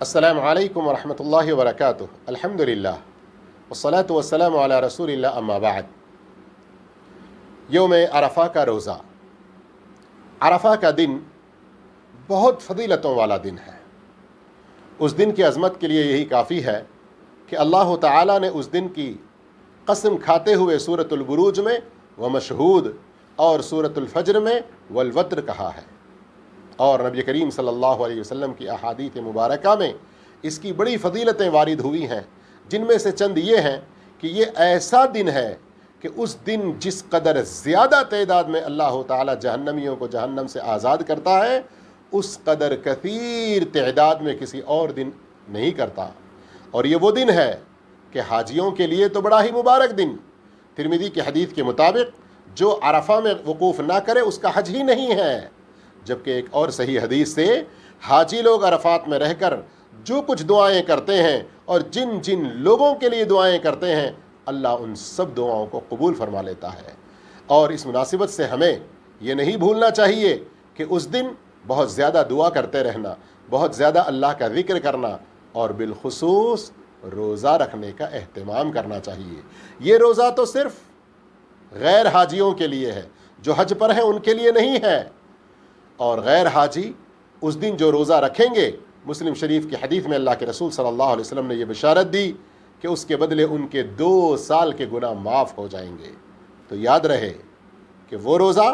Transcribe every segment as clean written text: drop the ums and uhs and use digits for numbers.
السلام علیکم ورحمۃ اللہ وبرکاتہ۔ الحمدللہ والصلاة والسلام علی رسول اللہ، اما بعد۔ یوم عرفہ کا روزہ، عرفہ کا دن بہت فضیلتوں والا دن ہے۔ اس دن کی عظمت کے لیے یہی کافی ہے کہ اللہ تعالیٰ نے اس دن کی قسم کھاتے ہوئے سورۃ البروج میں ومشہود اور سورۃ الفجر میں والوتر کہا ہے، اور نبی کریم صلی اللہ علیہ وسلم کی احادیث مبارکہ میں اس کی بڑی فضیلتیں وارد ہوئی ہیں، جن میں سے چند یہ ہیں کہ یہ ایسا دن ہے کہ اس دن جس قدر زیادہ تعداد میں اللہ تعالیٰ جہنمیوں کو جہنم سے آزاد کرتا ہے، اس قدر کثیر تعداد میں کسی اور دن نہیں کرتا۔ اور یہ وہ دن ہے کہ حاجیوں کے لیے تو بڑا ہی مبارک دن۔ ترمذی کی حدیث کے مطابق جو عرفہ میں وقوف نہ کرے اس کا حج ہی نہیں ہے، جبکہ ایک اور صحیح حدیث سے حاجی لوگ عرفات میں رہ کر جو کچھ دعائیں کرتے ہیں اور جن جن لوگوں کے لیے دعائیں کرتے ہیں، اللہ ان سب دعاؤں کو قبول فرما لیتا ہے۔ اور اس مناسبت سے ہمیں یہ نہیں بھولنا چاہیے کہ اس دن بہت زیادہ دعا کرتے رہنا، بہت زیادہ اللہ کا ذکر کرنا، اور بالخصوص روزہ رکھنے کا اہتمام کرنا چاہیے۔ یہ روزہ تو صرف غیر حاجیوں کے لیے ہے، جو حج پر ہیں ان کے لیے نہیں ہے۔ اور غیر حاجی اس دن جو روزہ رکھیں گے، مسلم شریف کی حدیث میں اللہ کے رسول صلی اللہ علیہ وسلم نے یہ بشارت دی کہ اس کے بدلے ان کے 2 سال کے گناہ معاف ہو جائیں گے۔ تو یاد رہے کہ وہ روزہ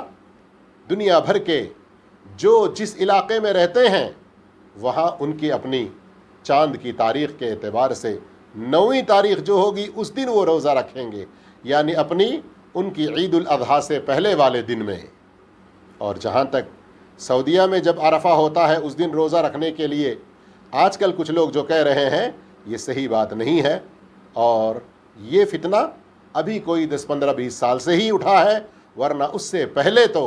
دنیا بھر کے جو جس علاقے میں رہتے ہیں، وہاں ان کی اپنی چاند کی تاریخ کے اعتبار سے 9ویں تاریخ جو ہوگی اس دن وہ روزہ رکھیں گے، یعنی اپنی ان کی عید الاضحیٰ سے پہلے والے دن میں۔ اور جہاں تک سعودیہ میں جب عرفہ ہوتا ہے اس دن روزہ رکھنے کے لیے آج کل کچھ لوگ جو کہہ رہے ہیں، یہ صحیح بات نہیں ہے، اور یہ فتنہ ابھی کوئی 10 15 20 سال سے ہی اٹھا ہے، ورنہ اس سے پہلے تو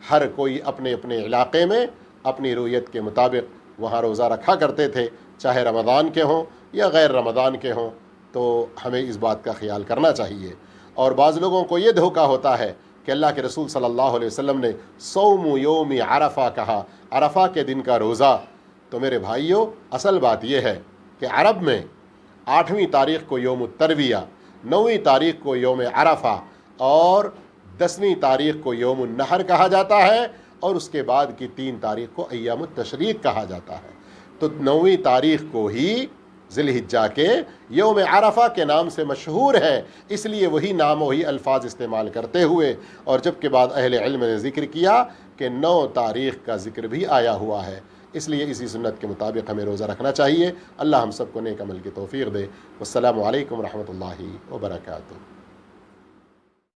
ہر کوئی اپنے اپنے علاقے میں اپنی رویت کے مطابق وہاں روزہ رکھا کرتے تھے، چاہے رمضان کے ہوں یا غیر رمضان کے ہوں۔ تو ہمیں اس بات کا خیال کرنا چاہیے۔ اور بعض لوگوں کو یہ دھوکہ ہوتا ہے کہ اللہ کے رسول صلی اللہ علیہ وسلم نے صوم یوم عرفہ کہا، عرفہ کے دن کا روزہ۔ تو میرے بھائیوں، اصل بات یہ ہے کہ عرب میں 8ویں تاریخ کو یوم الترویہ، 9ویں تاریخ کو یوم عرفہ اور 10ویں تاریخ کو یوم النحر کہا جاتا ہے، اور اس کے بعد کی 3 تاریخ کو ایام التشریق کہا جاتا ہے۔ تو 9ویں تاریخ کو ہی ذی الحجہ کے یوم عرفہ کے نام سے مشہور ہے، اس لیے وہی نام وہی الفاظ استعمال کرتے ہوئے، اور جب کے بعد اہل علم نے ذکر کیا کہ 9 تاریخ کا ذکر بھی آیا ہوا ہے، اس لیے اسی سنت کے مطابق ہمیں روزہ رکھنا چاہیے۔ اللہ ہم سب کو نیک عمل کی توفیق دے۔ والسلام علیکم ورحمۃ اللہ وبرکاتہ۔